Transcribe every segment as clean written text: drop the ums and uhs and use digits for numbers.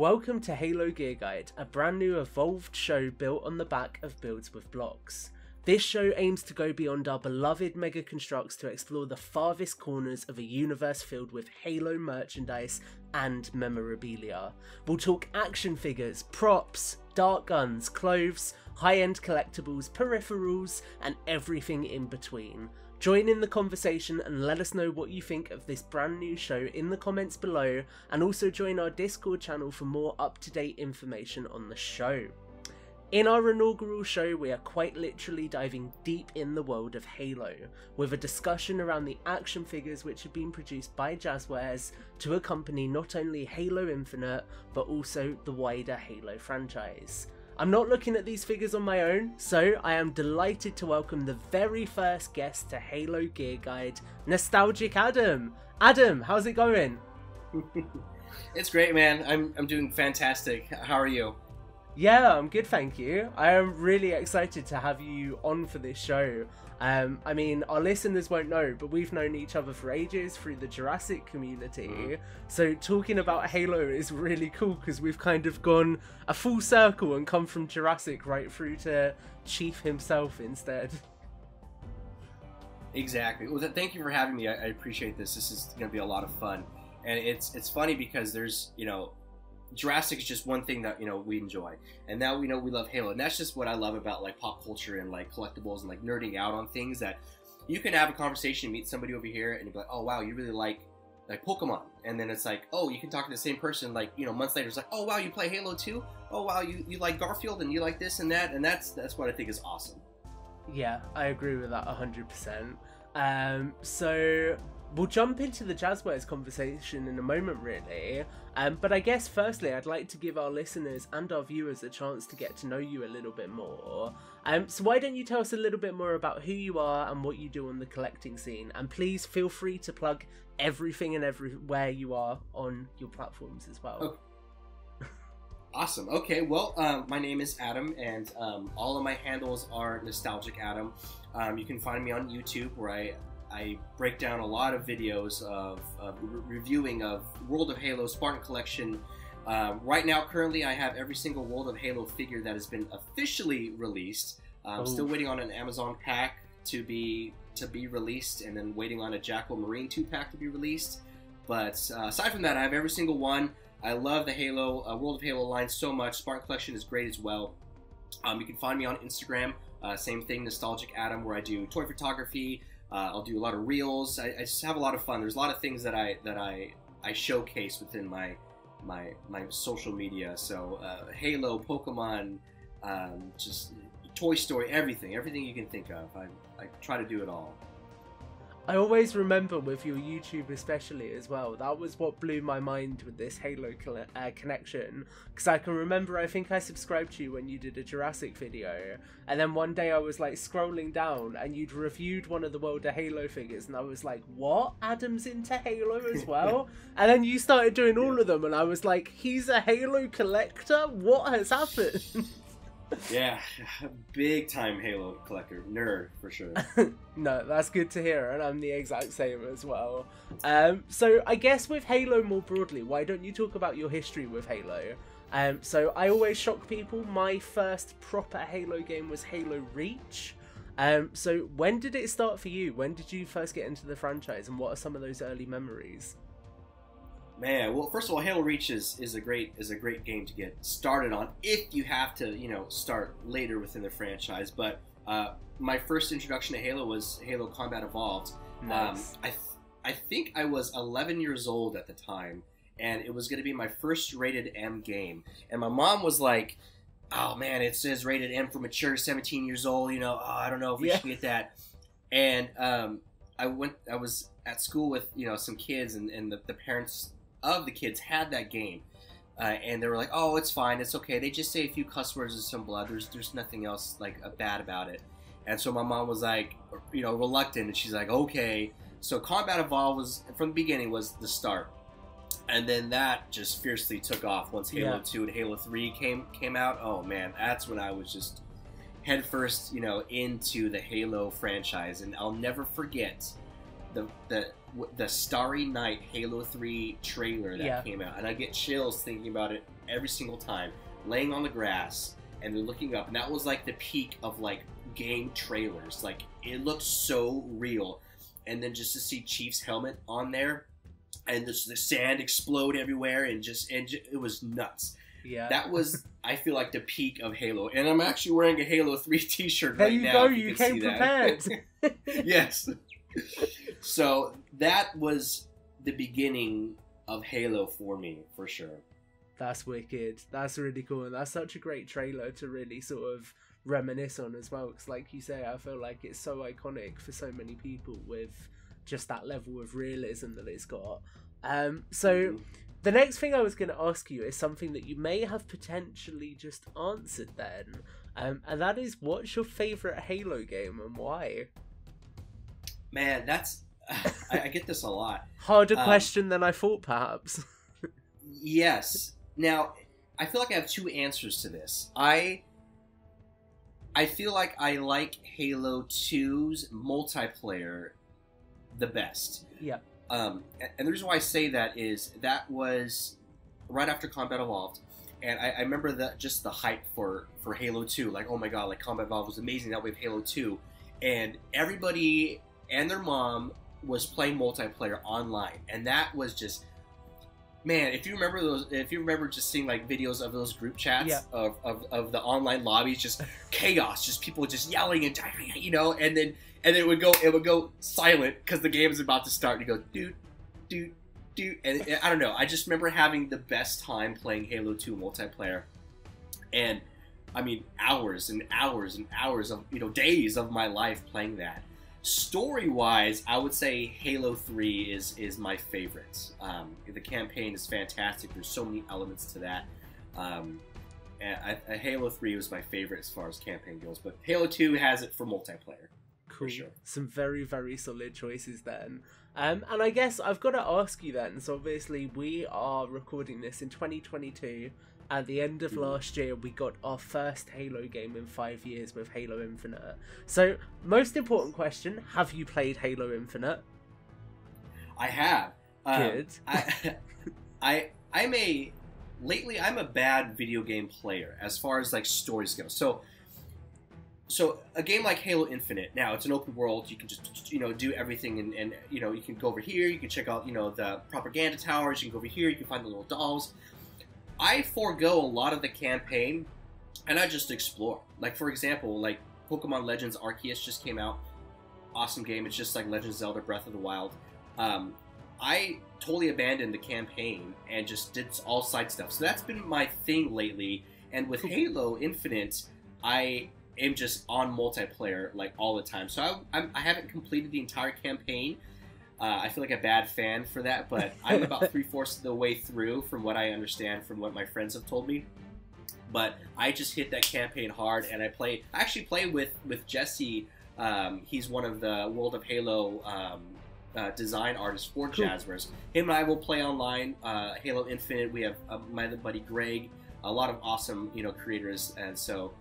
Welcome to Halo Gear Guide, a brand new evolved show built on the back of builds with blocks. This show aims to go beyond our beloved mega constructs to explore the farthest corners of a universe filled with Halo merchandise and memorabilia. We'll talk action figures, props, dart guns, clothes, high-end collectibles, peripherals, and everything in between. Join in the conversation and let us know what you think of this brand new show in the comments below, and also join our Discord channel for more up-to-date information on the show. In our inaugural show, we are quite literally diving deep in the world of Halo, with a discussion around the action figures which have been produced by Jazwares to accompany not only Halo Infinite, but also the wider Halo franchise. I'm not looking at these figures on my own, so I am delighted to welcome the very first guest to Halo Gear Guide, NostalgicAdam. Adam, how's it going? It's great, man. I'm doing fantastic. How are you? Yeah, I'm good, thank you. I am really excited to have you on for this show. I mean, our listeners won't know, but we've known each other for ages through the Jurassic community. So talking about Halo is really cool because we've kind of gone a full circle and come from Jurassic right through to Chief himself instead. Exactly. Well, thank you for having me. I appreciate this. This is going to be a lot of fun. And it's funny because there's, Jurassic is just one thing that, we enjoy. And now we know we love Halo. And that's just what I love about, like, pop culture and, like, collectibles and, like, nerding out on things that you can have a conversation, meet somebody over here, and you'll be like, oh, wow, you really like Pokemon. And then it's like, oh, you can talk to the same person, like, months later. It's like, oh, wow, you play Halo too? Oh, wow, you like Garfield and you like this and that. And that's what I think is awesome. Yeah, I agree with that 100%. So we'll jump into the Jazwares conversation in a moment, really. But I guess firstly, I'd like to give our listeners and our viewers a chance to get to know you a little bit more. So why don't you tell us a little bit more about who you are and what you do on the collecting scene? And please feel free to plug everything and everywhere you are on your platforms as well. Okay. Awesome. Okay, well, my name is Adam, and all of my handles are NostalgicAdam. You can find me on YouTube, where I break down a lot of videos of reviewing of World of Halo Spartan Collection. Right now, currently, I have every single World of Halo figure that has been officially released. I'm still waiting on an Amazon pack to be released, and then waiting on a Jackal Marine 2-pack to be released. But aside from that, I have every single one. I love the Halo World of Halo line so much. Spartan Collection is great as well. You can find me on Instagram. Same thing, NostalgicAdam, where I do toy photography. I'll do a lot of reels. I just have a lot of fun. There's a lot of things that I showcase within my social media. So Halo, Pokemon, just Toy Story, everything you can think of. I try to do it all. I always remember with your YouTube especially as well, that was what blew my mind with this Halo connection, because I can remember, I think I subscribed to you when you did a Jurassic video, and then one day I was like scrolling down and you'd reviewed one of the World of Halo figures, and I was like, what? Adam's into Halo as well? And then you started doing all of them and I was like, he's a Halo collector? What has happened? Yeah, big time Halo collector, nerd for sure. No, that's good to hear, and I'm the exact same as well. So I guess with Halo more broadly, why don't you talk about your history with Halo? So I always shock people. My first proper Halo game was Halo Reach. So when did it start for you? When did you first get into the franchise, and what are some of those early memories? Man, well, first of all, Halo Reach is a great game to get started on if you have to, start later within the franchise. But my first introduction to Halo was Halo Combat Evolved. Nice. I think I was 11 years old at the time, and it was going to be my first rated M game. And my mom was like, "Oh man, it says rated M for mature, 17 years old. I don't know if we should get that." And I was at school with some kids, and the parents of the kids had that game, and they were like, "Oh, it's fine, it's okay. They just say a few cuss words and some blood. There's nothing else like bad about it." And so my mom was like, reluctant, and she's like, "Okay." So Combat Evolved was from the beginning was the start, and then that just fiercely took off once Halo 2 and Halo 3 came out. Oh man, that's when I was just headfirst, into the Halo franchise, and I'll never forget the Starry Night Halo 3 trailer that came out, and I get chills thinking about it every single time, laying on the grass, and they're looking up, and that was like the peak of like game trailers. Like, it looked so real. And then just to see Chief's helmet on there, and the sand explode everywhere, and it was nuts. Yeah, that was, I feel like, the peak of Halo. And I'm actually wearing a Halo 3 t-shirt there right you now. Go, you came prepared. Yes. So that was the beginning of Halo for me, for sure. That's wicked. That's really cool, and that's such a great trailer to really sort of reminisce on as well, because like you say, I feel like it's so iconic for so many people with just that level of realism that it's got. The next thing I was going to ask you is something that you may have potentially just answered then, and that is, what's your favourite Halo game and why? Man, that's... I get this a lot. Harder question than I thought, perhaps. Yes. Now, I feel like I have two answers to this. I feel like I like Halo 2's multiplayer the best. Yeah. And the reason why I say that is that was right after Combat Evolved, and I remember that just the hype for Halo 2, like, oh my god, like Combat Evolved was amazing, now we have Halo 2, and everybody and their mom was playing multiplayer online, and that was just, man, if you remember just seeing like videos of those group chats of the online lobbies, just chaos, just people just yelling and you know, and then it would go silent because the game is about to start, and you go dude, and I don't know, I just remember having the best time playing Halo 2 multiplayer, and I mean hours and hours and hours of, you know, days of my life playing that. Story-wise, I would say Halo 3 is my favorite. The campaign is fantastic. There's so many elements to that. Halo 3 was my favorite as far as campaign goes, but Halo 2 has it for multiplayer. Cool. For sure. Some very, very solid choices then. And I guess I've got to ask you then, so obviously we are recording this in 2022. At the end of last year, we got our first Halo game in 5 years with Halo Infinite. So, most important question, have you played Halo Infinite? I have. Good. Lately, I'm a bad video game player as far as like stories go. So a game like Halo Infinite, now it's an open world, you can just, you know, do everything, and you know, you can go over here, you can check out, you know, the propaganda towers, you can go over here, you can find the little dolls. I forego a lot of the campaign, and I just explore. Like, for example, like Pokemon Legends Arceus just came out. Awesome game. It's just like Legend of Zelda Breath of the Wild. I totally abandoned the campaign and just did all side stuff. So that's been my thing lately. And with Halo Infinite, I am just on multiplayer like all the time. So I haven't completed the entire campaign. I feel like a bad fan for that, but I'm about 3/4 of the way through from what I understand from what my friends have told me. But I just hit that campaign hard, and I actually play with Jesse. He's one of the World of Halo design artists for Jazwares. Him and I will play online Halo Infinite. We have my other buddy Greg, a lot of awesome, you know, creators, and so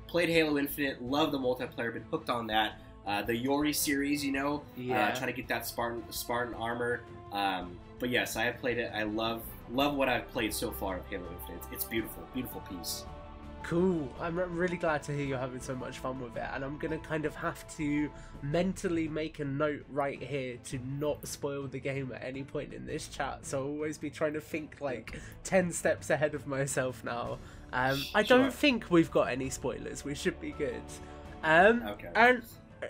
played Halo Infinite. Love the multiplayer. Been hooked on that. The Yori series, you know, trying to get that Spartan armor. But yes, I have played it. I love what I've played so far of Halo Infinite. It's beautiful, beautiful piece. Cool. I'm really glad to hear you're having so much fun with it, and I'm gonna kind of have to mentally make a note right here to not spoil the game at any point in this chat, so I'll always be trying to think like 10 steps ahead of myself now. I don't think we've got any spoilers. We should be good. Okay. And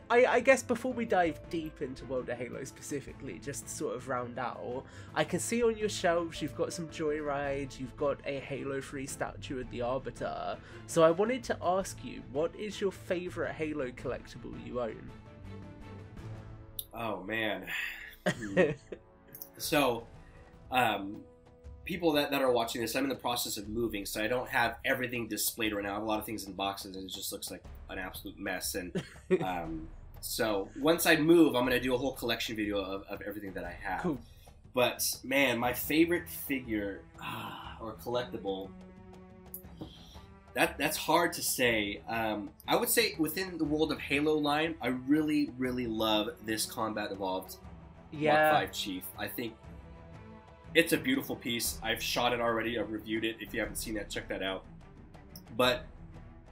I guess before we dive deep into World of Halo specifically, just to sort of round out, I can see on your shelves you've got some Joyride, you've got a Halo 3 statue of the Arbiter. So I wanted to ask you, what is your favourite Halo collectible you own? Oh man. So, people that are watching this, I'm in the process of moving, so I don't have everything displayed right now. I have a lot of things in boxes, and it just looks like an absolute mess. And so once I move, I'm going to do a whole collection video of everything that I have. Cool. But man, my favorite figure or collectible, that's hard to say. I would say within the World of Halo line, I really, really love this Combat Evolved Mark V Chief. I think It's a beautiful piece. I've shot it already. I've reviewed it. If you haven't seen that, check that out. But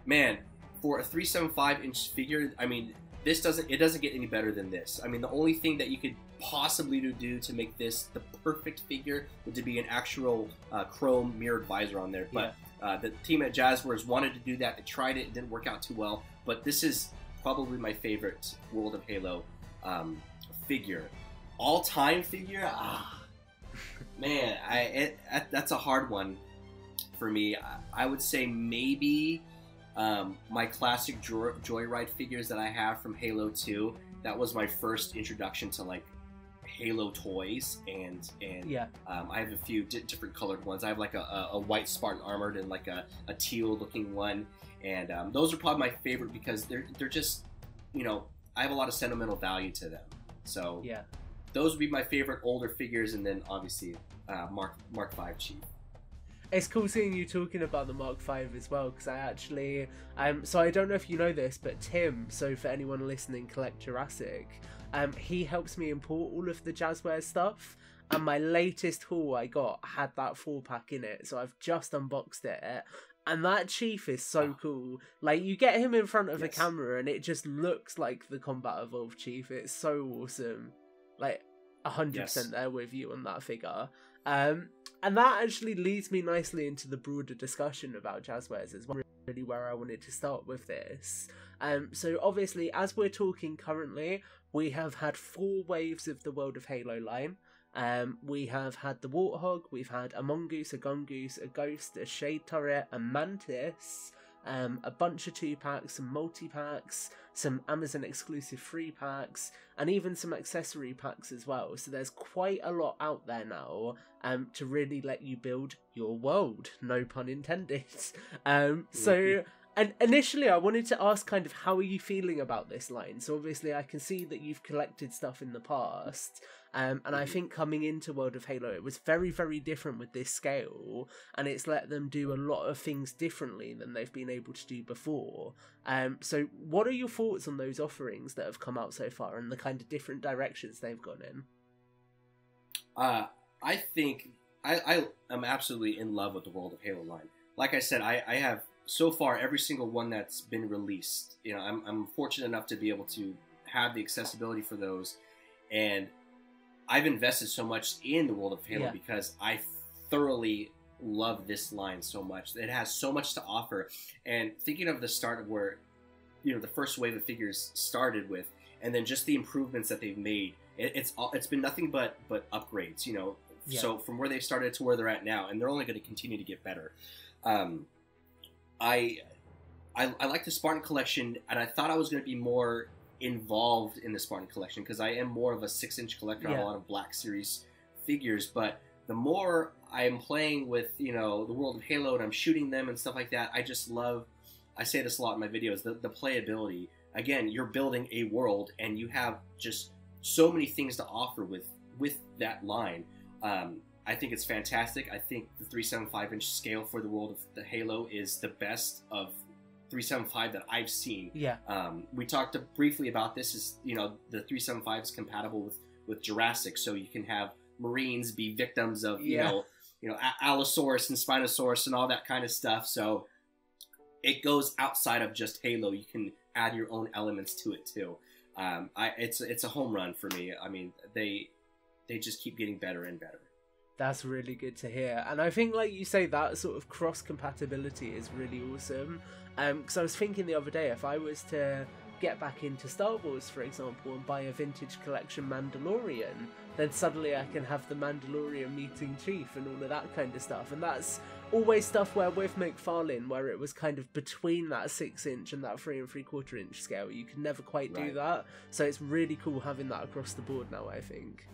man, for a 375-inch figure, I mean, it doesn't get any better than this. I mean, the only thing that you could possibly do to make this the perfect figure would to be an actual chrome mirrored visor on there. But the team at Jazwares wanted to do that. They tried it. It didn't work out too well. But this is probably my favorite World of Halo figure. All-time figure? Man, that's a hard one for me. I would say maybe my classic Joyride figures that I have from Halo 2. That was my first introduction to like Halo toys, and I have a few different colored ones. I have like a white Spartan armored and like a teal looking one, and those are probably my favorite because they're just, you know, I have a lot of sentimental value to them. So yeah, those would be my favorite older figures, and then obviously Mark V Chief. It's cool seeing you talking about the Mark V as well, because I actually, so I don't know if you know this, but Tim, so for anyone listening, Collect Jurassic, he helps me import all of the Jazwares stuff, and my latest haul I got had that 4-pack in it, so I've just unboxed it, and that Chief is so cool. Like, you get him in front of a camera, and it just looks like the Combat Evolved Chief. It's so awesome. Like, 100% there with you on that figure. And that actually leads me nicely into the broader discussion about Jazwares as well, really where I wanted to start with this. So obviously, as we're talking currently, we have had 4 waves of the World of Halo line. We have had the Warthog, we've had a Mongoose, a Gungoose, a Ghost, a Shade Turret, a Mantis, a bunch of 2-packs, some multi-packs, some Amazon exclusive 3-packs, and even some accessory packs as well. So there's quite a lot out there now to really let you build your world, no pun intended. And initially I wanted to ask kind of, how are you feeling about this line? So obviously I can see that you've collected stuff in the past, and I think coming into World of Halo it was very, very different with this scale, and it's let them do a lot of things differently than they've been able to do before. So what are your thoughts on those offerings that have come out so far and the kind of different directions they've gone in? I think I am absolutely in love with the World of Halo line. Like I said, I have so far every single one that's been released. You know, I'm fortunate enough to be able to have the accessibility for those, and I've invested so much in the World of Halo because I thoroughly love this line so much. It has so much to offer, and thinking of the start of where, you know, the first wave of figures started with, and then just the improvements that they've made, it's been nothing but upgrades, you know. So from where they started to where they're at now, and they're only going to continue to get better. I like the Spartan Collection, and I thought I was going to be more involved in the Spartan Collection because I am more of a 6-inch collector on a lot of Black Series figures. But the more I am playing with, you know, the World of Halo and I'm shooting them and stuff like that, I just love, I say this a lot in my videos, the playability. Again, you're building a world, and you have just so many things to offer with that line. I think it's fantastic. I think the 375-inch scale for the World of the Halo is the best of 375 that I've seen. We talked briefly about this. Is, you know, the 375 is compatible with Jurassic, so you can have Marines be victims of you know Allosaurus and Spinosaurus and all that kind of stuff. So it goes outside of just Halo. You can add your own elements to it too. It's a home run for me. I mean, they just keep getting better and better. That's really good to hear. And I think, like you say, that sort of cross-compatibility is really awesome. Because I was thinking the other day, if I was to get back into Star Wars, for example, and buy a vintage collection Mandalorian, then suddenly I can have the Mandalorian meeting Chief and all of that kind of stuff. And that's always stuff where with McFarlane, where it was kind of between that 6-inch and that 3 3/4-inch scale, you could never quite do that. So it's really cool having that across the board now, I think.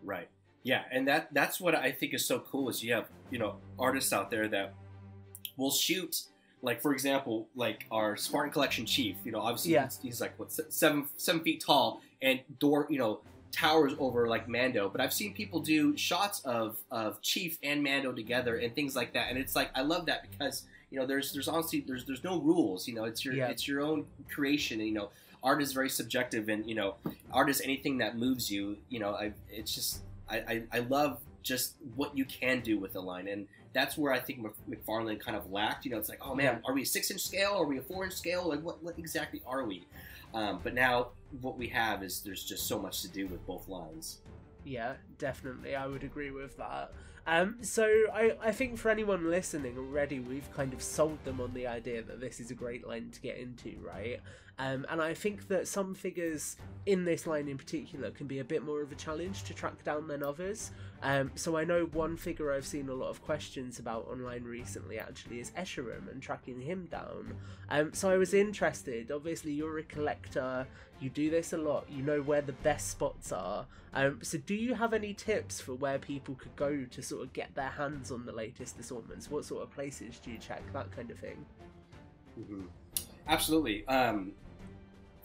Right. Yeah, and that's what I think is so cool is you have, you know, artists out there that will shoot, like, for example, like our Spartan Collection Chief, you know, obviously he's like, what, 7 feet tall and towers over like Mando, but I've seen people do shots of Chief and Mando together and things like that, and it's like, I love that because, you know, there's honestly, there's no rules, you know, it's your own creation, and, you know, art is very subjective, and, you know, art is anything that moves you, you know, I love just what you can do with the line. And that's where I think McFarlane kind of lacked. You know, it's like, oh man, are we a 6-inch scale? Are we a 4-inch scale? Like, what exactly are we? But now what we have is there's just so much to do with both lines. Yeah, definitely. I would agree with that. So I think for anyone listening already, we've kind of sold them on the idea that this is a great line to get into, right? And I think that some figures in this line in particular can be a bit more of a challenge to track down than others. So I know one figure I've seen a lot of questions about online recently actually is Escharum and tracking him down. So I was interested. Obviously you're a collector, you do this a lot, you know where the best spots are. So do you have any tips for where people could go to sort of get their hands on the latest assortments? What sort of places do you check, that kind of thing? Mm-hmm. Absolutely.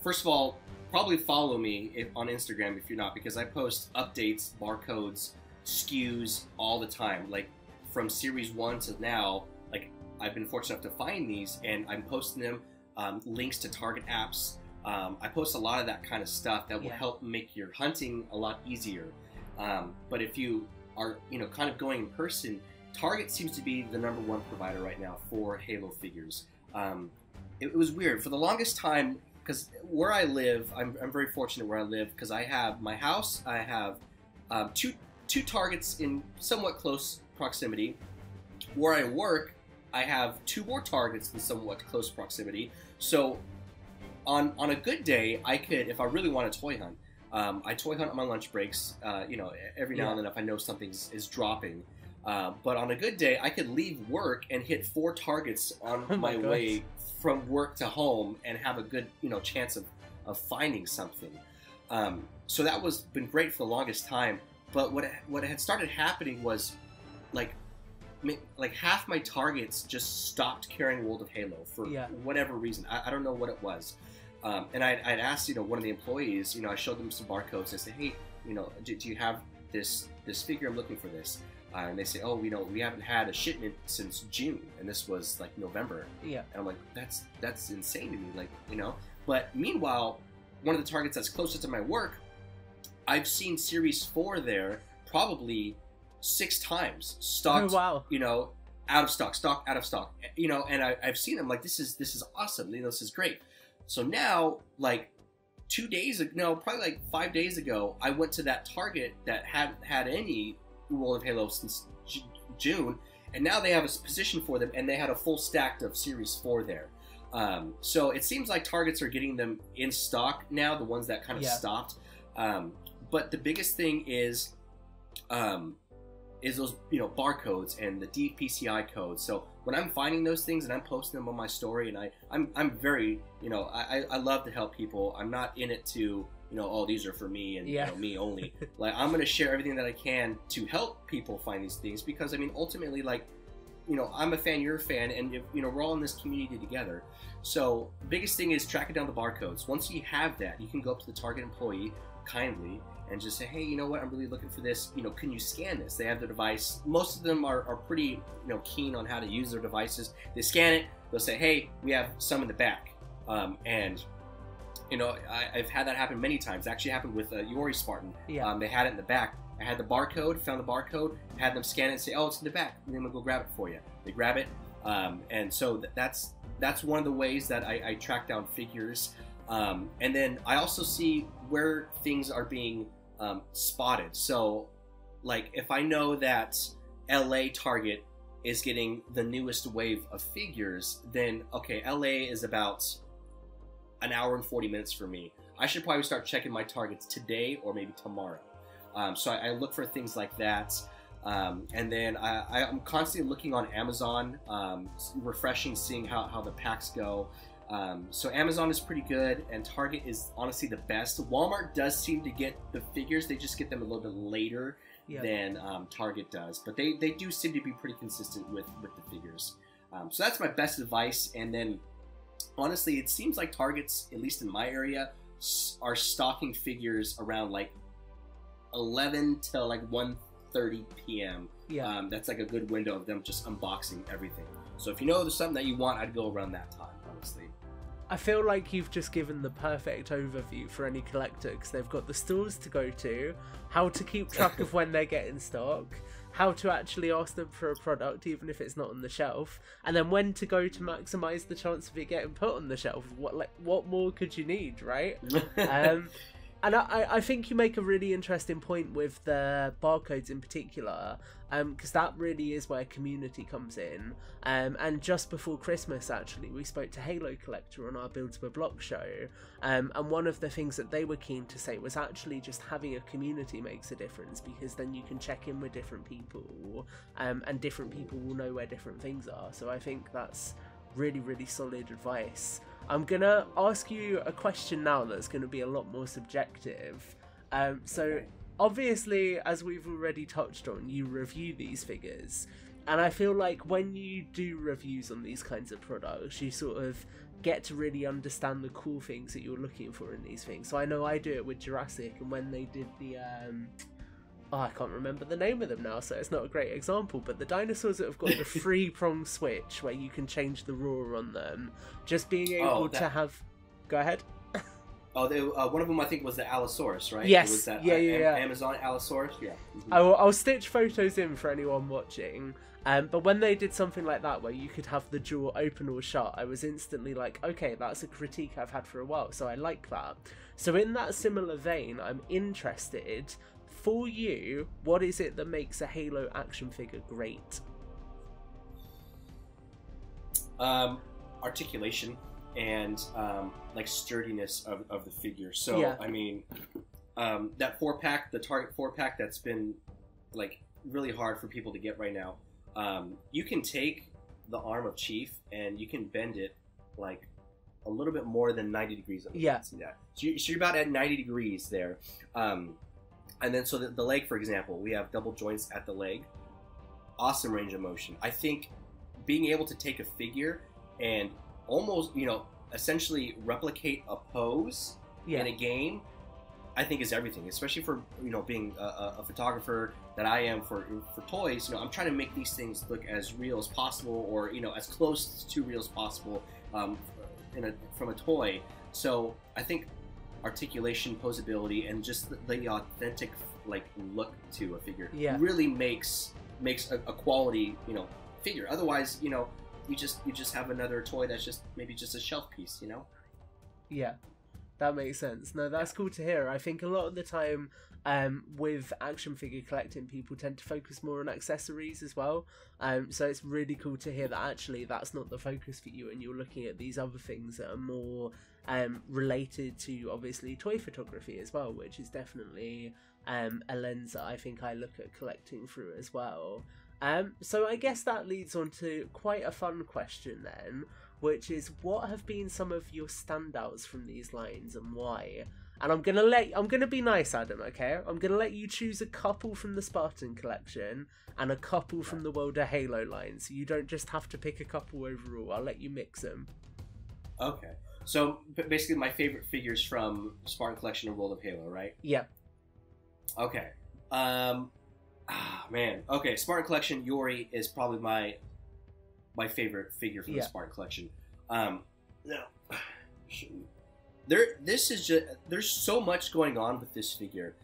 First of all, probably follow me on Instagram if you're not, because I post updates, barcodes, SKUs all the time. Like from series 1 to now, like I've been fortunate enough to find these and I'm posting them, links to Target apps. I post a lot of that kind of stuff that will help make your hunting a lot easier. But if you are, you know, kind of going in person, Target seems to be the #1 provider right now for Halo figures. It was weird for the longest time because where I live, I'm very fortunate where I live because I have my house, I have two Targets in somewhat close proximity. Where I work, I have 2 more Targets in somewhat close proximity. So on a good day, I could, if I really want to toy hunt, I toy hunt on my lunch breaks, you know, every now and then if I know something is dropping. But on a good day, I could leave work and hit 4 Targets on my way from work to home and have a good, you know, chance of finding something. So that was been great for the longest time. But what had started happening was like half my Targets just stopped carrying World of Halo for whatever reason. I don't know what it was. And I'd asked, you know, one of the employees, you know, I showed them some barcodes. I said, hey, you know, do you have this figure? I'm looking for this. And they say, oh, you know, we haven't had a shipment since June, and this was like November. Yeah. And I'm like, that's insane to me, like, you know. But meanwhile, one of the Targets that's closest to my work, I've seen Series 4 there probably 6 times, stocked, you know, out of stock, out of stock, you know. And I've seen them like, this is awesome, you know, this is great. So now, like 2 days ago, no, probably like 5 days ago, I went to that Target that hadn't had any World of Halo since June, and now they have a position for them, and they had a full stack of Series 4 there. So it seems like Targets are getting them in stock now, the ones that kind of stopped. But the biggest thing is those, you know, barcodes and the DPCI codes. So when I'm finding those things and I'm posting them on my story, and I'm very, you know, I love to help people. I'm not in it to, you know, oh, these are for me and you know, me only. Like, I'm going to share everything that I can to help people find these things, because I mean, ultimately, like, you know, I'm a fan, you're a fan, and you know, we're all in this community together. So the biggest thing is tracking down the barcodes. Once you have that, you can go up to the Target employee kindly and just say, hey, you know what, I'm really looking for this, you know, can you scan this? They have the device. Most of them are pretty, you know, keen on how to use their devices. They scan it, they'll say, hey, we have some in the back. And you know, I've had that happen many times. It actually happened with Yori Spartan. They had it in the back. I had the barcode, found the barcode, had them scan it and say, oh, it's in the back. I'm going to go grab it for you. They grab it. And so that's one of the ways that I track down figures. And then I also see where things are being spotted. So, like, if I know that LA Target is getting the newest wave of figures, then, okay, LA is about an hour and 40 minutes for me. I should probably start checking my Targets today or maybe tomorrow. So I look for things like that. And then I'm constantly looking on Amazon, refreshing, seeing how the packs go. So Amazon is pretty good, and Target is honestly the best. Walmart does seem to get the figures, they just get them a little bit later than Target does. But they do seem to be pretty consistent with the figures. So that's my best advice. And then honestly, it seems like Targets, at least in my area, are stocking figures around like 11 to like 1:30 p.m. That's like a good window of them just unboxing everything. So if you know there's something that you want, I'd go around that time, honestly. I feel like you've just given the perfect overview for any collector, because they've got the stores to go to, how to keep track of when they're getting stock, how to actually ask them for a product even if it's not on the shelf, and then when to go to maximize the chance of it getting put on the shelf. What more could you need, right? And I think you make a really interesting point with the barcodes in particular, because that really is where community comes in. And just before Christmas, actually, we spoke to Halo Collector on our Builds Per Block show, and one of the things that they were keen to say was actually just having a community makes a difference, because then you can check in with different people, and different people will know where different things are. So I think that's really, really solid advice. I'm gonna ask you a question now that's gonna be a lot more subjective. So obviously, as we've already touched on, you review these figures, and I feel like when you do reviews on these kinds of products, you sort of get to really understand the cool things that you're looking for in these things. So I know I do it with Jurassic, and when they did the I can't remember the name of them now, so it's not a great example, but the dinosaurs that have got the three-prong switch where you can change the roar on them, just being able to have... Go ahead. Oh, one of them I think was the Allosaurus, right? Yes, it was that, yeah. Amazon Allosaurus, yeah. Mm-hmm. I'll stitch photos in for anyone watching, but when they did something like that where you could have the jaw open or shut, I was instantly like, okay, that's a critique I've had for a while, so I like that. So in that similar vein, I'm interested... For you, what is it that makes a Halo action figure great? Articulation and like sturdiness of the figure. So yeah. I mean, that 4-pack, the Target 4-pack, that's been like really hard for people to get right now. You can take the arm of Chief and you can bend it like a little bit more than 90 degrees. Yeah. See that? So you're about at 90 degrees there. And then, so the leg, for example, we have double joints at the leg. Awesome range of motion. I think being able to take a figure and almost, essentially replicate a pose in a game, I think is everything. Especially for, being a photographer that I am for toys. I'm trying to make these things look as real as possible, or, as close to real as possible from a toy. So I think articulation, posability, and just the authentic look to a figure really makes a quality figure. Otherwise, you just have another toy that's just maybe just a shelf piece. Yeah, that makes sense. No, that's cool to hear. I think a lot of the time with action figure collecting, people tend to focus more on accessories as well. So it's really cool to hear that actually that's not the focus for you, and you're looking at these other things that are more related to obviously toy photography as well, which is definitely a lens that I think I look at collecting through as well. So I guess that leads on to quite a fun question then, which is what have been some of your standouts from these lines and why? And I'm gonna be nice, Adam, okay? I'm gonna let you choose a couple from the Spartan Collection and a couple from the World of Halo line, so you don't just have to pick a couple overall. I'll let you mix them. Okay. So basically, my favorite figures from Spartan Collection and World of Halo, right? Yeah. Okay. Man. Okay, Spartan Collection, Yori is probably my favorite figure from the Spartan Collection. There's so much going on with this figure.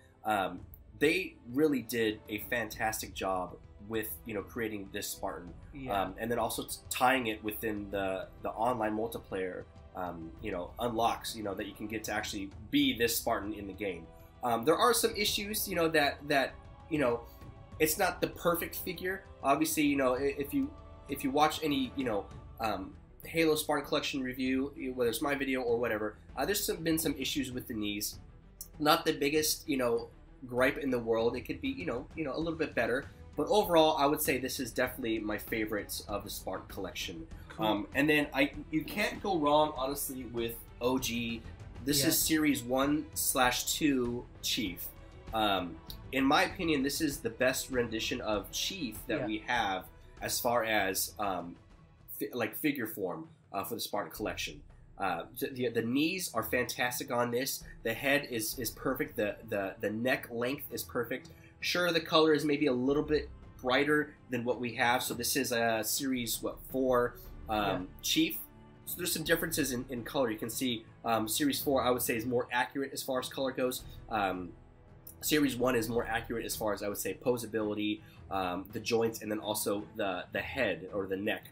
They really did a fantastic job with creating this Spartan, and then also tying it within the online multiplayer. Unlocks, that you can get to actually be this Spartan in the game. There are some issues, that it's not the perfect figure. Obviously, if you watch any, Halo Spartan Collection review, whether it's my video or whatever, there's been some issues with the knees. Not the biggest, gripe in the world. It could be, a little bit better. But overall, I would say this is definitely my favorite of the Spartan Collection. And then you can't go wrong, honestly, with OG. This is Series 1/2 Chief. In my opinion, this is the best rendition of Chief that we have as far as figure form for the Spartan Collection. The knees are fantastic on this. The head is perfect. The neck length is perfect. Sure, the color is maybe a little bit brighter than what we have. So this is a Series 4 Chief. So there's some differences in color. You can see Series 4, I would say, is more accurate as far as color goes. Series 1 is more accurate as far as, I would say, posability, the joints, and then also the head or the neck.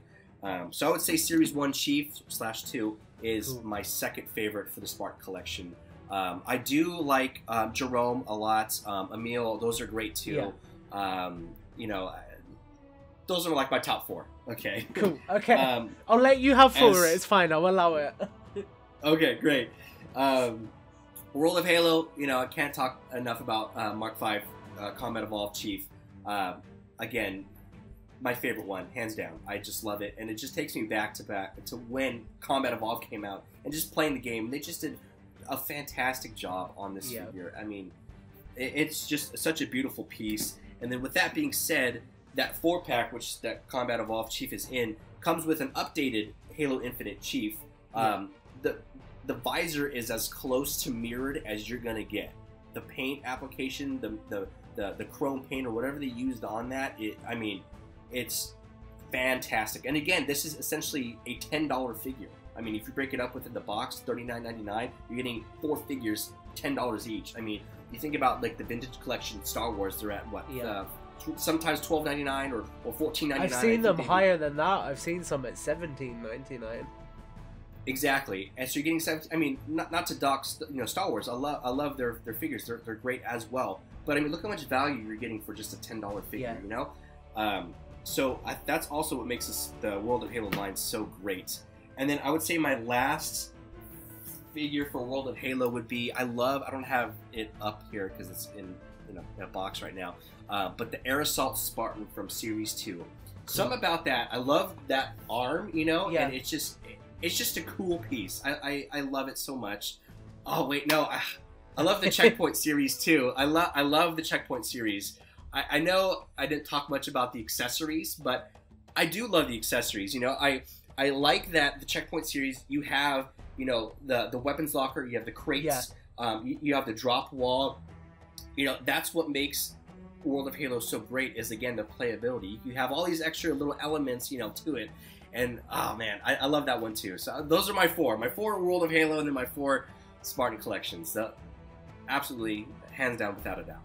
So I would say Series 1 Chief / 2 is my second favorite for the Spartan Collection. I do like Jerome a lot. Emil, those are great too. Yeah. You know, those are like my top 4. Okay. Cool. Okay. I'll let you have 4. It's fine. I'll allow it. Okay, great. World of Halo, you know, I can't talk enough about Mark V Combat Evolved Chief. Again, my favorite one, hands down. I just love it, and it just takes me back to when Combat Evolved came out and just playing the game. They just did a fantastic job on this figure. I mean, it's just such a beautiful piece. And then with that being said, that 4-pack, which that Combat Evolved Chief is in, comes with an updated Halo Infinite Chief. The visor is as close to mirrored as you're gonna get. The paint application, the chrome paint or whatever they used on that, I mean, it's fantastic. And again, this is essentially a $10 figure. I mean, if you break it up within the box, $39.99, you're getting 4 figures, $10 each. I mean, you think about like the vintage collection Star Wars, they're at what? Sometimes $12.99 or $14.99. I've seen them higher than that. I've seen some at $17.99. Exactly, and so you're getting 17. I mean, not to dock, you know, Star Wars. I love their figures. They're great as well. But I mean, look how much value you're getting for just a $10 figure. You know, so that's also what makes the World of Halo line so great. And then I would say my last figure for World of Halo would be I don't have it up here because it's in a box right now. But the Assault Spartan from Series 2. Something about that. I love that arm. You know, and it's just a cool piece. I love it so much. Oh wait, no, I love the Checkpoint series too. I love the Checkpoint series. I know I didn't talk much about the accessories, but I do love the accessories. You know, I like that the Checkpoint series, you have, you know, the weapons locker, you have the crates, you have the drop wall. You know, that's what makes World of Halo so great, is again the playability. You have all these extra little elements, you know, to it. And, oh man, I love that one too. So those are my 4. My 4 World of Halo, and then my 4 Spartan collections. So, absolutely, hands down, without a doubt.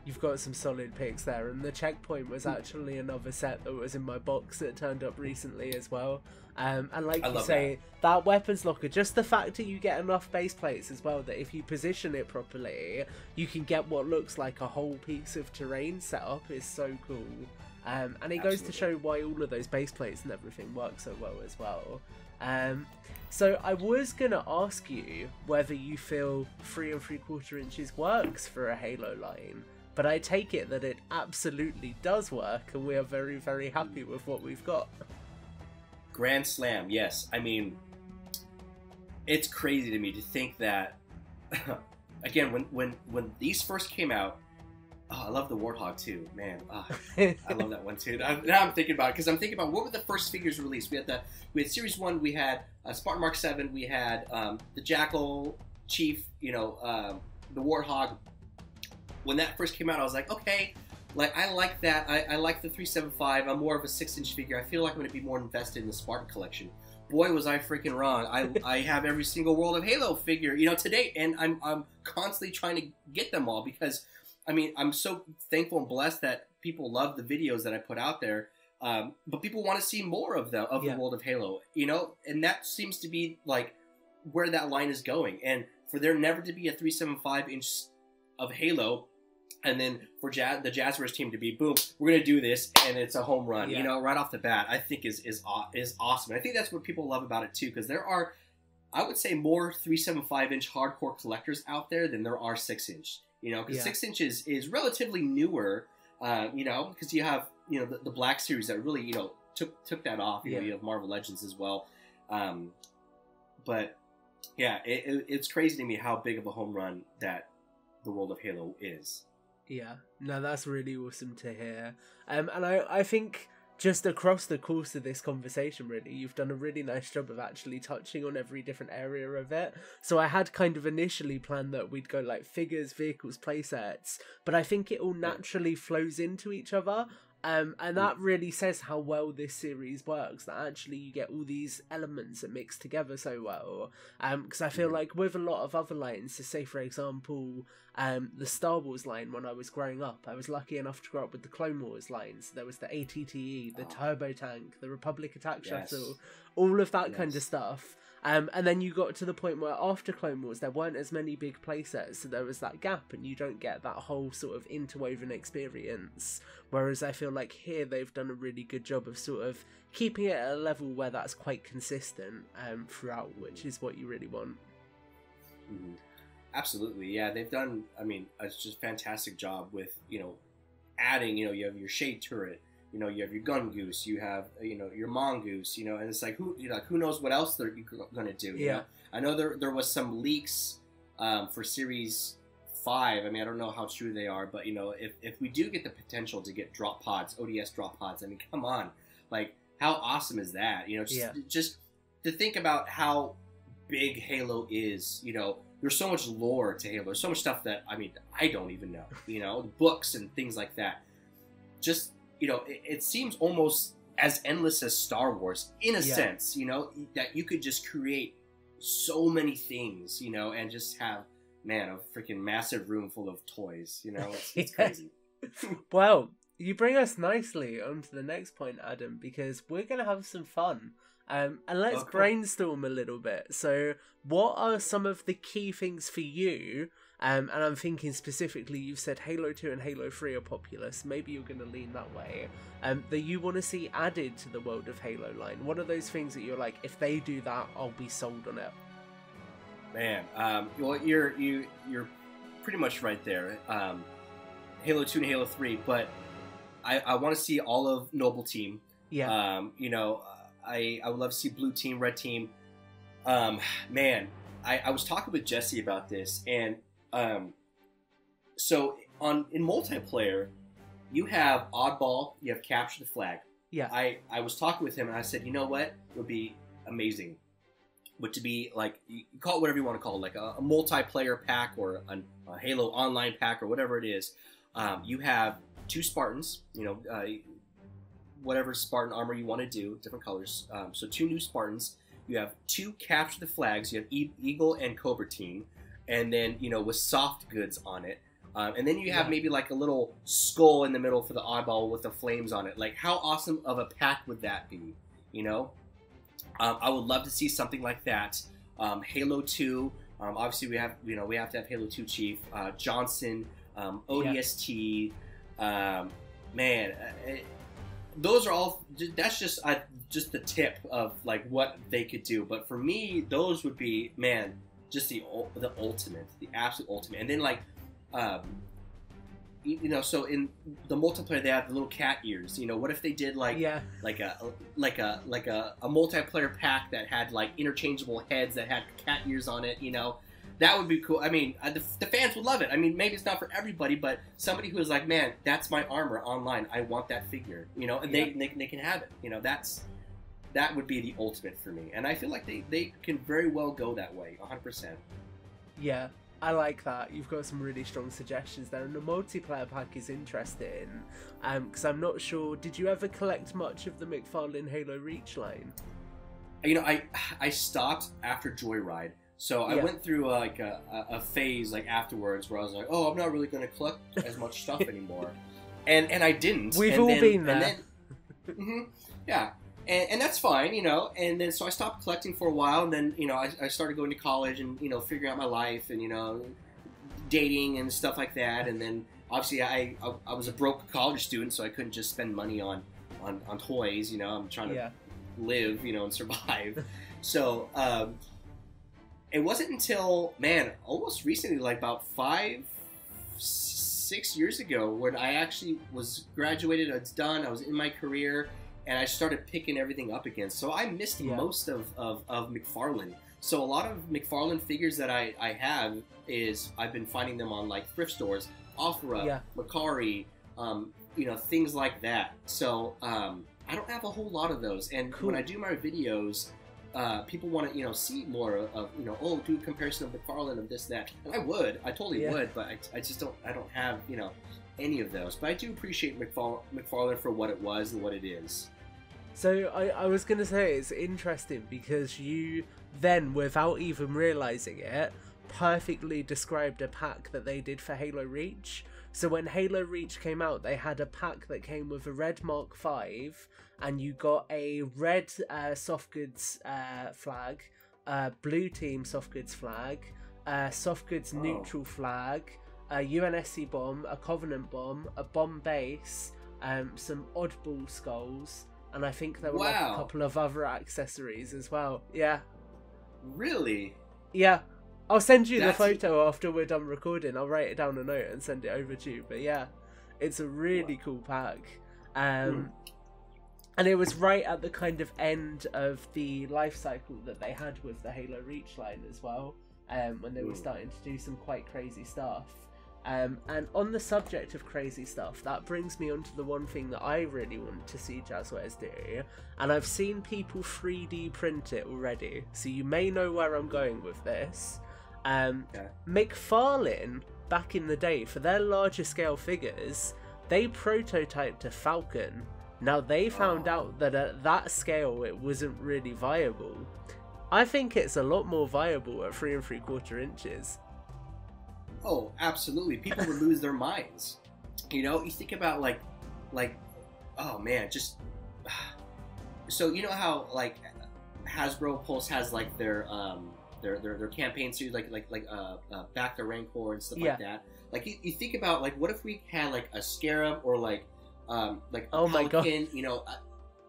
You've got some solid picks there. And the Checkpoint was actually another set that was in my box that turned up recently as well. And like you say, that weapons locker, just the fact that you get enough base plates as well, that if you position it properly, you can get what looks like a whole piece of terrain set up, is so cool. And it goes to show why all of those base plates and everything work so well as well. So I was going to ask you whether you feel 3 3/4 inches works for a Halo line, but I take it that it absolutely does work, and we are very, very happy with what we've got. Grand slam, yes. I mean, it's crazy to me to think that, again, when these first came out, oh, I love the Warthog too, man. Oh, I love that one too. Now I'm thinking about it, because I'm thinking about what were the first figures released. We had Series 1. We had Spartan Mark 7. We had the Jackal Chief. You know, the Warthog. When that first came out, I was like, okay, like I like that. I like the 375. I'm more of a 6-inch figure. I feel like I'm going to be more invested in the Spartan collection. Boy, was I freaking wrong. I have every single World of Halo figure, you know, to date, and I'm constantly trying to get them all, because I mean, I'm so thankful and blessed that people love the videos that I put out there, but people want to see more of the World of Halo, you know, and that seems to be like where that line is going. And for there never to be a 375-inch of Halo, and then for the Jazwares team to be, boom, we're gonna do this, and it's a home run, you know, right off the bat, I think is awesome. And I think that's what people love about it too, because there are, I would say, more 375-inch hardcore collectors out there than there are 6-inch. You know, because 6 inches is relatively newer, you know, because you have, you know, the Black Series that really, you know, took that off. You know, you have Marvel Legends as well. But, yeah, it's crazy to me how big of a home run that the World of Halo is. Yeah, no, that's really awesome to hear. And I think just across the course of this conversation, really, you've done a really nice job of actually touching on every different area of it. So I had kind of initially planned that we'd go like figures, vehicles, playsets, but I think it all naturally flows into each other. And that really says how well this series works, that actually you get all these elements that mix together so well. Because I feel like with a lot of other lines, so say for example, the Star Wars line when I was growing up, I was lucky enough to grow up with the Clone Wars lines. There was the ATTE, the Turbo Tank, the Republic Attack Shuttle, all of that kind of stuff. And then you got to the point where after Clone Wars there weren't as many big playsets, so there was that gap and you don't get that whole sort of interwoven experience. Whereas I feel like here they've done a really good job of sort of keeping it at a level where that's quite consistent throughout, which is what you really want. Mm-hmm. Absolutely, yeah. They've done, I mean, it's just a fantastic job with, you know, adding, you know, you have your shade turret, you know, you have your gun goose, you have, you know, your mongoose, you know, and it's like, who knows what else they're going to do, you know? I know there was some leaks for Series 5. I mean, I don't know how true they are, but, you know, if we do get the potential to get drop pods, ODS drop pods, I mean, come on. Like, how awesome is that? You know, just to think about how big Halo is, you know, there's so much lore to Halo. There's so much stuff that, I mean, I don't even know, you know, books and things like that. Just, you know, it seems almost as endless as Star Wars in a sense, you know, that you could just create so many things, you know, and just have, man, a freaking massive room full of toys, you know, it's crazy. Well, you bring us nicely onto the next point, Adam, because we're going to have some fun. And let's brainstorm a little bit. So what are some of the key things for you? And I'm thinking specifically, you've said Halo 2 and Halo 3 are popular, so maybe you're going to lean that way, that you want to see added to the World of Halo line. What are those things that you're like, if they do that, I'll be sold on it? Man, well, you're pretty much right there. Halo 2 and Halo 3, but I want to see all of Noble Team. Yeah. You know, I would love to see Blue Team, Red Team. Man, I was talking with Jesse about this, and so in multiplayer, you have Oddball, you have Capture the Flag. Yeah. I was talking with him, and I said, you know what, it would be amazing, but to be like, you call it whatever you want to call it, like a multiplayer pack or a Halo Online pack or whatever it is. You have 2 Spartans, you know, whatever Spartan armor you want to do, different colors. So 2 new Spartans. You have 2 Capture the Flags. You have Eagle and Cobra Team, and then, you know, with soft goods on it. And then you have maybe like a little skull in the middle for the Oddball with the flames on it. Like, how awesome of a pack would that be? You know, I would love to see something like that. Halo 2. Obviously, we have to have Halo 2 Chief Johnson, ODST. Man. Those are all. That's just the tip of like what they could do. But for me, those would be, man, just the ultimate, the absolute ultimate. And then like, you know, so in the multiplayer they have the little cat ears. You know, what if they did like a multiplayer pack that had like interchangeable heads that had cat ears on it? You know. That would be cool. I mean, the fans would love it. I mean, maybe it's not for everybody, but somebody who is like, man, that's my armor online. I want that figure, you know, and they can have it. You know, that would be the ultimate for me. And I feel like they can very well go that way, 100%. Yeah, I like that. You've got some really strong suggestions there. And the multiplayer pack is interesting, because I'm not sure, did you ever collect much of the McFarlane Halo Reach line? You know, I stopped after Joyride. So I went through like a phase like afterwards where I was like, oh, I'm not really going to collect as much stuff anymore, and I didn't. We've all been there. Yeah, and that's fine, you know. And then so I stopped collecting for a while, and then, you know, I started going to college and, you know, figuring out my life and, you know, dating and stuff like that. And then obviously I was a broke college student, so I couldn't just spend money on toys. You know, I'm trying to live, you know, and survive. So. It wasn't until, man, almost recently, like about 5-6 years ago, when I actually was graduated, it's done, I was in my career, and I started picking everything up again. So I missed most of McFarlane. So a lot of McFarlane figures that I have is, I've been finding them on like thrift stores, Ofra, Macari, you know, things like that. So I don't have a whole lot of those. And when I do my videos, people want to, you know, see more of, you know, oh, do a comparison of McFarlane of this, that. And I totally would, but I just don't have, you know, any of those. But I do appreciate McFarlane for what it was and what it is. So I was going to say, it's interesting because you then, without even realising it, perfectly described a pack that they did for Halo Reach. So when Halo Reach came out, they had a pack that came with a red Mark V, and you got a red soft goods flag, blue team soft goods flag, soft goods neutral flag, a UNSC bomb, a Covenant bomb, a bomb base, some oddball skulls, and I think there were like a couple of other accessories as well. Yeah. Really? Yeah. I'll send you the photo after we're done recording. I'll write it down a note and send it over to you. But yeah, it's a really cool pack. And it was right at the kind of end of the life cycle that they had with the Halo Reach line as well, when they were starting to do some quite crazy stuff. And on the subject of crazy stuff, that brings me on to the one thing that I really want to see Jazwares do, and I've seen people 3D print it already, so you may know where I'm going with this. McFarlane, back in the day, for their larger scale figures, they prototyped a Falcon. Now they found out that at that scale it wasn't really viable. I think it's a lot more viable at 3 3/4 inches. Oh, absolutely. People would lose their minds. You know, you think about like, oh man, just so you know how like Hasbro Pulse has like their campaign series, like Back the Rancor and stuff like that. Like you think about like, what if we had like a Scarab or like a Pelican, you know, a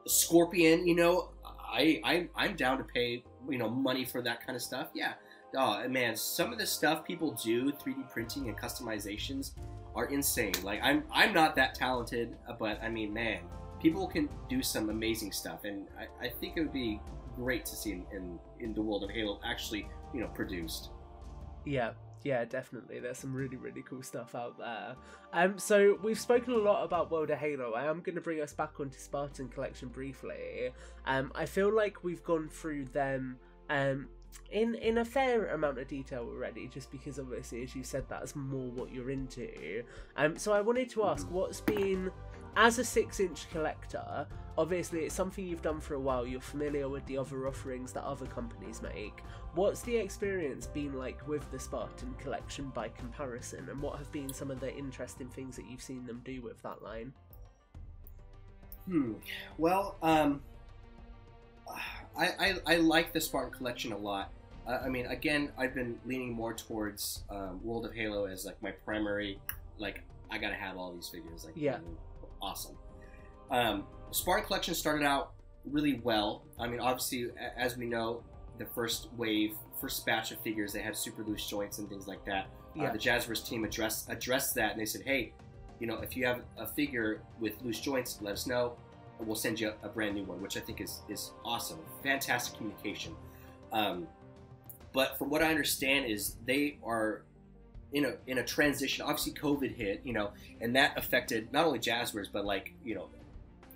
Scorpion, you know, I'm down to pay, you know, money for that kind of stuff. Yeah. Oh man, some of the stuff people do, 3D printing and customizations, are insane. Like I'm not that talented, but I mean, man, people can do some amazing stuff, and I think it would be great to see in the world of Halo actually, you know, produced. Yeah, definitely. There's some really, really cool stuff out there. So we've spoken a lot about World of Halo. I am going to bring us back onto Spartan Collection briefly. I feel like we've gone through them in a fair amount of detail already, just because obviously, as you said, that's more what you're into. So I wanted to ask, what's been, as a 6-inch collector, obviously it's something you've done for a while, you're familiar with the other offerings that other companies make. What's the experience been like with the Spartan Collection by comparison, and what have been some of the interesting things that you've seen them do with that line? Well, I like the Spartan Collection a lot. I mean, again, I've been leaning more towards World of Halo as like my primary, like, I gotta have all these figures. Like, yeah. Awesome. Spartan Collection started out really well. I mean, obviously, as we know, the first batch of figures, they had super loose joints and things like that. Yeah. The Jazwares team addressed that, and they said, hey, you know, if you have a figure with loose joints, let us know. We'll send you a brand new one, which I think is awesome. Fantastic communication. But from what I understand is they are in a transition. Obviously, COVID hit, you know, and that affected not only Jazwares, but like, you know,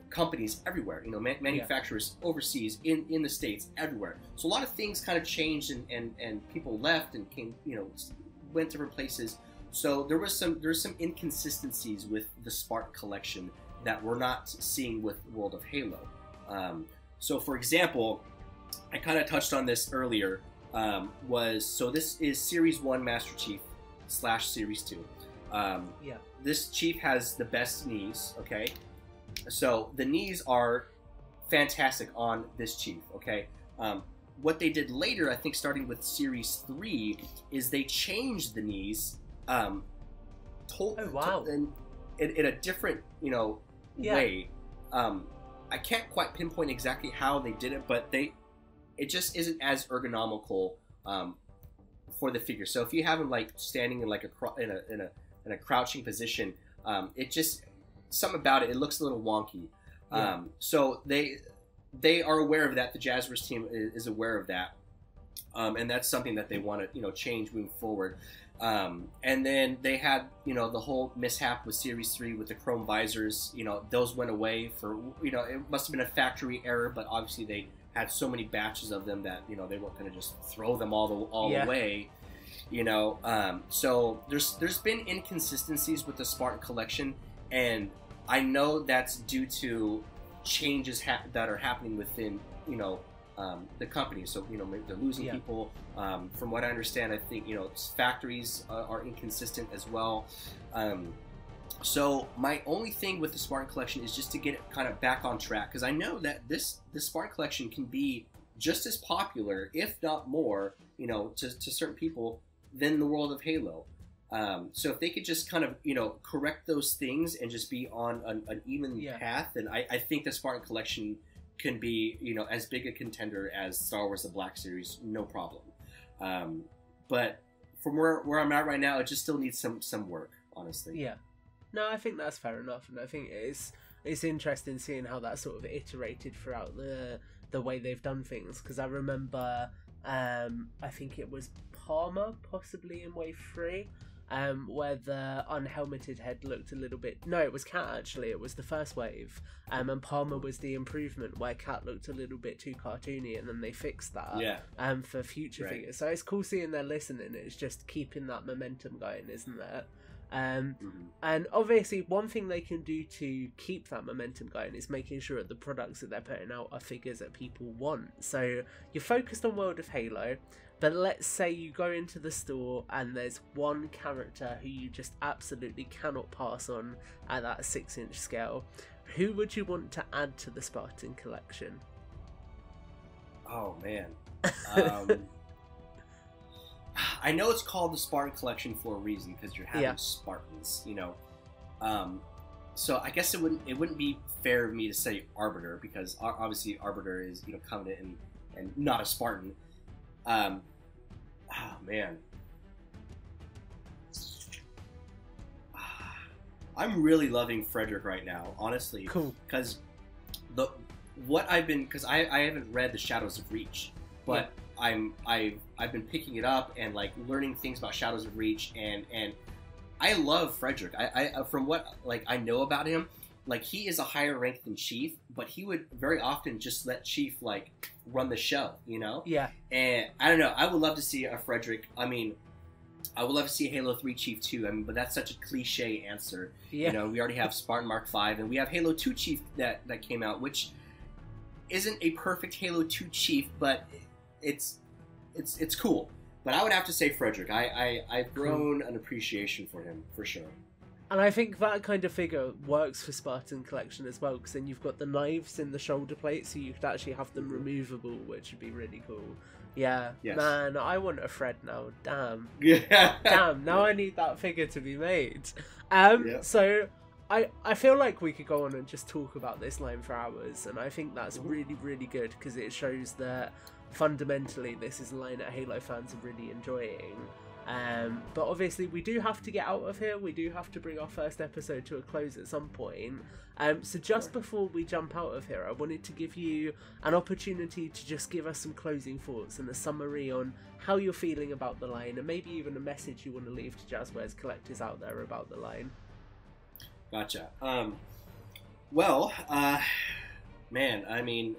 companies everywhere, you know, manufacturers overseas, in the States, everywhere. So a lot of things kind of changed, and people left and came, you know, went different places. So there was some inconsistencies with the Spartan Collection that we're not seeing with World of Halo. So for example, I kind of touched on this earlier, so this is Series 1 Master Chief / Series 2. This Chief has the best knees, okay? So the knees are fantastic on this Chief, okay? What they did later, I think starting with Series 3, is they changed the knees in a different, you know, way. I can't quite pinpoint exactly how they did it, but it just isn't as ergonomical for the figure. So if you have them like standing in like in a crouching position, it just, something about it looks a little wonky. So they are aware of that. The Jazwares team is aware of that, and that's something that they want to, you know, change moving forward. And then they had, you know, the whole mishap with Series 3 with the chrome visors. You know, those went away for, you know, it must have been a factory error, but obviously they had so many batches of them that, you know, they weren't going to just throw them all Yeah. away, you know. So there's been inconsistencies with the Spartan Collection, and I know that's due to changes that are happening within, you know, the company. So, you know, maybe they're losing people. From what I understand, I think, you know, factories are inconsistent as well. So my only thing with the Spartan Collection is just to get it kind of back on track, because I know that this Spartan Collection can be just as popular, if not more, you know, to certain people than the world of Halo. So if they could just kind of, you know, correct those things and just be on an even path, then I think the Spartan Collection can be, you know, as big a contender as Star Wars: The Black Series, no problem. But from where I'm at right now, it just still needs some work, honestly. Yeah. No, I think that's fair enough, and I think it's interesting seeing how that sort of iterated throughout the way they've done things. Because I remember, I think it was Palmer, possibly in Wave 3, where the unhelmeted head looked a little bit... No, it was Cat, actually. It was the first wave. And Palmer was the improvement, where Cat looked a little bit too cartoony, and then they fixed that for future figures. So it's cool seeing they're listening. It's just keeping that momentum going, isn't it? And obviously one thing they can do to keep that momentum going is making sure that the products that they're putting out are figures that people want. So you're focused on World of Halo, but let's say you go into the store and there's one character who you just absolutely cannot pass on at that 6-inch scale. Who would you want to add to the Spartan Collection? Oh man. I know it's called the Spartan Collection for a reason, because you're having Spartans, you know. So I guess it wouldn't be fair of me to say Arbiter, because obviously Arbiter is, you know, Covenant and not a Spartan. Oh man. I'm really loving Frederick right now, honestly. Cool. Because because I haven't read the Shadows of Reach, but I've been picking it up and like learning things about Shadows of Reach, and I love Frederick. I from what like I know about him, like he is a higher rank than Chief, but he would very often just let Chief like run the show, you know? Yeah. And I don't know, I would love to see a Frederick. I mean, I would love to see Halo 3 Chief too. I mean, but that's such a cliche answer. Yeah. You know, we already have Spartan Mark V, and we have Halo 2 Chief that came out, which isn't a perfect Halo 2 Chief, but it's cool. But I would have to say Frederick. I've grown an appreciation for him, for sure. And I think that kind of figure works for Spartan Collection as well, because then you've got the knives in the shoulder plate, so you could actually have them removable, which would be really cool. Yeah, yes. Man, I want a Fred now. Damn. Yeah. Damn, now I need that figure to be made. So I feel like we could go on and just talk about this line for hours, and I think that's really, really good, because it shows that fundamentally this is a line that Halo fans are really enjoying. But obviously we do have to get out of here. We do have to bring our first episode to a close at some point. So just before we jump out of here, I wanted to give you an opportunity to just give us some closing thoughts and a summary on how you're feeling about the line, and maybe even a message you want to leave to Jazwares collectors out there about the line. Gotcha. Man, I mean,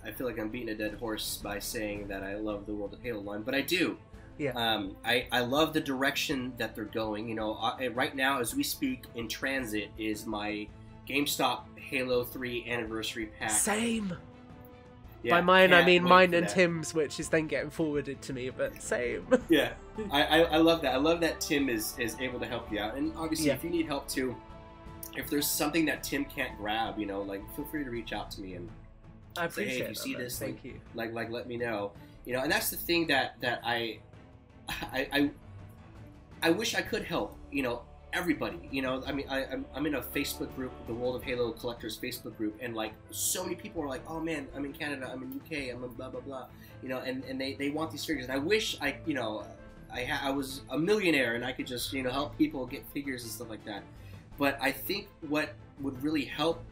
I feel like I'm beating a dead horse by saying that I love the World of Halo line, but I do. Yeah. I love the direction that they're going. You know, right now as we speak, in transit is my GameStop Halo 3 anniversary pack. Same. Yeah, by mine, I mean mine and Tim's, which is then getting forwarded to me, but same. Yeah, I love that. I love that Tim is able to help you out, and obviously if you need help too, if there's something that Tim can't grab, you know, like feel free to reach out to me and I appreciate say, hey, if you see this, thank you. Like let me know. You know, and that's the thing that I wish I could help. You know, everybody. You know, I mean, I'm in a Facebook group, the World of Halo Collectors Facebook group, and like so many people are like, oh man, I'm in Canada, I'm in UK, I'm in blah blah blah. You know, and they want these figures, and I wish I was a millionaire and I could just, you know, help people get figures and stuff like that. But I think what would really help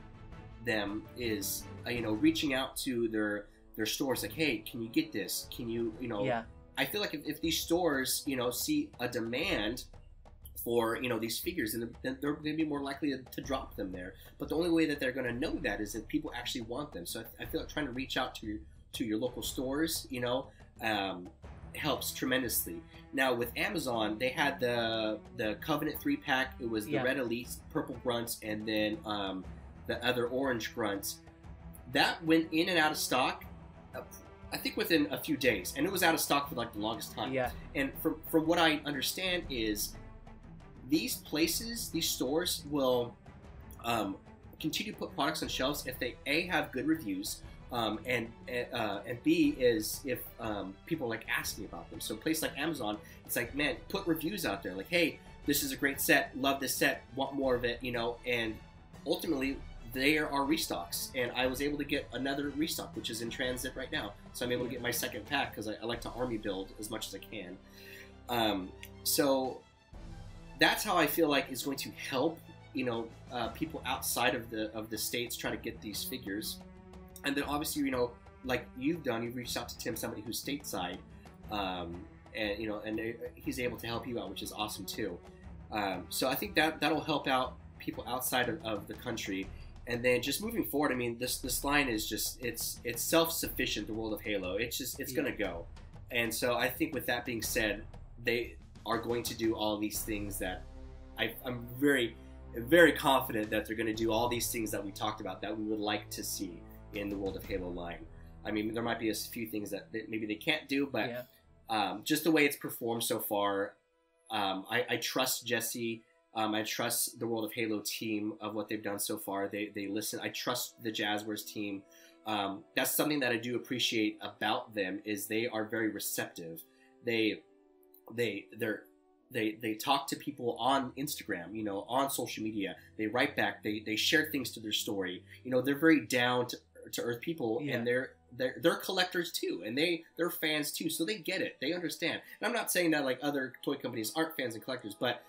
them is, you know, reaching out to their stores, like, hey, can you get this? Can you, you know, I feel like if these stores, you know, see a demand for, you know, these figures, and then they're going to be more likely to drop them there. But the only way that they're going to know that is if people actually want them. So I feel like trying to reach out to your local stores, you know, helps tremendously. Now with Amazon, they had the Covenant 3-pack. It was the Red Elites, Purple Grunts, and then the other Orange Grunts. That went in and out of stock, I think within a few days, and it was out of stock for like the longest time. Yeah. And from what I understand is, these places, these stores will continue to put products on shelves if they A, have good reviews, and B, is if people are like asking about them. So a place like Amazon, it's like, man, put reviews out there, like, hey, this is a great set, love this set, want more of it, you know. And ultimately there are restocks, and I was able to get another restock, which is in transit right now. So I'm able to get my second pack because I like to army build as much as I can. So that's how I feel like is going to help, you know, people outside of the states try to get these figures. And then obviously, you know, like you've done, you've reached out to Tim, somebody who's stateside, and you know, and he's able to help you out, which is awesome too. So I think that'll help out people outside of the country. And then just moving forward, I mean, this line is just, it's self-sufficient, the world of Halo. It's gonna go. And so I think with that being said, they are going to do all these things that I'm very, very confident that they're going to do all these things that we talked about that we would like to see in the world of Halo line. I mean, there might be a few things that maybe they can't do, but just the way it's performed so far, I trust Jesse. I trust the World of Halo team of what they've done so far. They listen. I trust the Jazwares team. That's something that I do appreciate about them, is they are very receptive. They talk to people on Instagram, you know, on social media. They write back. They share things to their story. You know, they're very down to earth people, and they're collectors too, and they're fans too, so they get it. They understand. And I'm not saying that like other toy companies aren't fans and collectors, but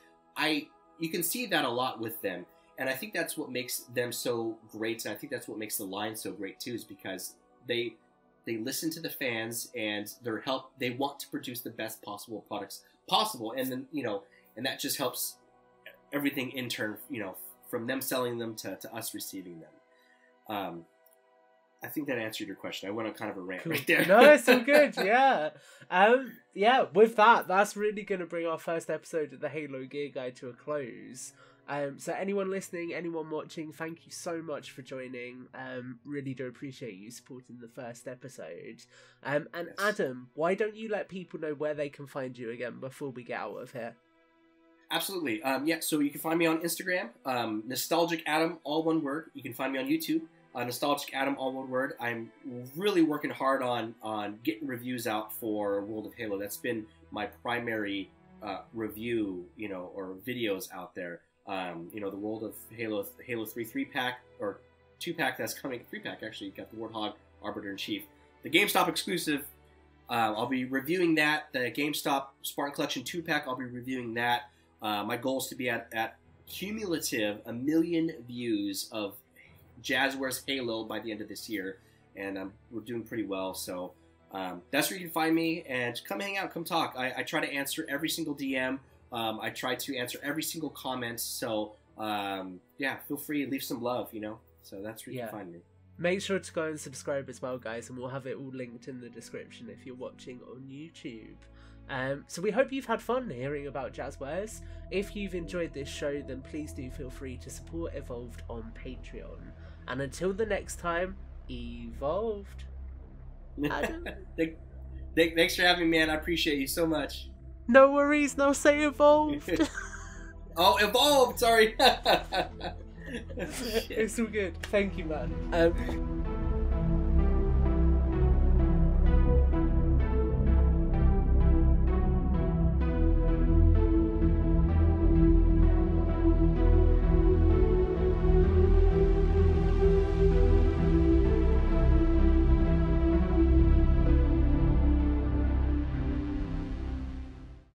you can see that a lot with them, and I think that's what makes them so great, and I think that's what makes the line so great too, is because they listen to the fans, and they want to produce the best possible products possible, and then, you know, and that just helps everything in turn, you know, from them selling them to us receiving them. I think that answered your question. I went on kind of a rant right there. No, it's all good. Yeah. Yeah, with that, that's really going to bring our first episode of the Halo Gear Guide to a close. So anyone listening, anyone watching, thank you so much for joining. Really do appreciate you supporting the first episode. And yes. Adam, why don't you let people know where they can find you again before we get out of here? Absolutely. Yeah, so you can find me on Instagram, NostalgicAdam, all one word. You can find me on YouTube, NostalgicAdam, all one word. I'm really working hard on getting reviews out for World of Halo. That's been my primary review, you know, or videos out there. You know, the World of Halo 3 3-pack, or 2-pack that's coming, 3-pack actually, you got the Warthog, Arbiter-in-Chief. The GameStop exclusive, I'll be reviewing that. The GameStop Spartan Collection 2-pack, I'll be reviewing that. My goal is to be at cumulative 1 million views of Jazwares Halo by the end of this year, and we're doing pretty well, so that's where you can find me, and come hang out, come talk. I try to answer every single DM. I try to answer every single comment, so yeah, feel free to leave some love, you know, so that's where you can find me. Make sure to go and subscribe as well, guys, and we'll have it all linked in the description if you're watching on YouTube. So we hope you've had fun hearing about Jazwares. If you've enjoyed this show, then please do feel free to support Evolved on Patreon. And until the next time, Evolved. Adam? Thanks for having me, man. I appreciate you so much. No worries, now say Evolved. Oh, Evolved, sorry. It's all good. Thank you, man.